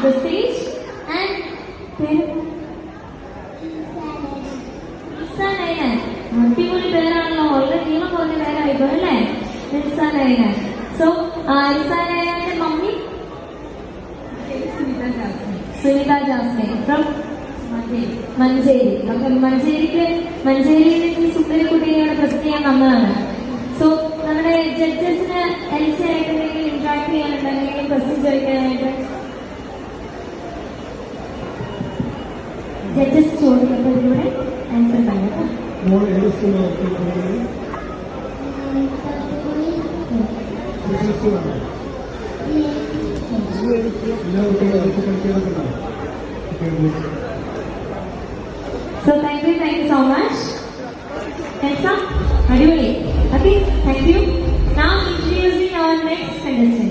the stage and അടിപൊളി പേരാണല്ലോ. വളരെ നീളം കുറഞ്ഞ പേരായിപ്പോ അല്ലേ? നിൽസാനയനൻ. സോ നിൽസാനയനന്റെ mummy Sunitha Jasmine from Manjeri. അപ്പൊ മഞ്ചേരിയിൽ സുന്ദരക്കുട്ടിയെ പ്രസന്റ് ചെയ്യാൻ വന്നതാണ്. സോ നമ്മുടെ ജഡ്ജസിന് എൽസി ആയിട്ട് എന്തെങ്കിലും ഇന്ററാക്ട് ചെയ്യാനുണ്ട്, എന്തെങ്കിലും ക്വസ്റ്റ്യൻ ചോദിക്കാനായിട്ട്? ജഡ്ജസ് ചോദിക്കുന്നതിലൂടെ ആൻസർ പറയാം. So thank you so much. Hands up. Adivali. Okay, thank you. Now introducing our next contestant.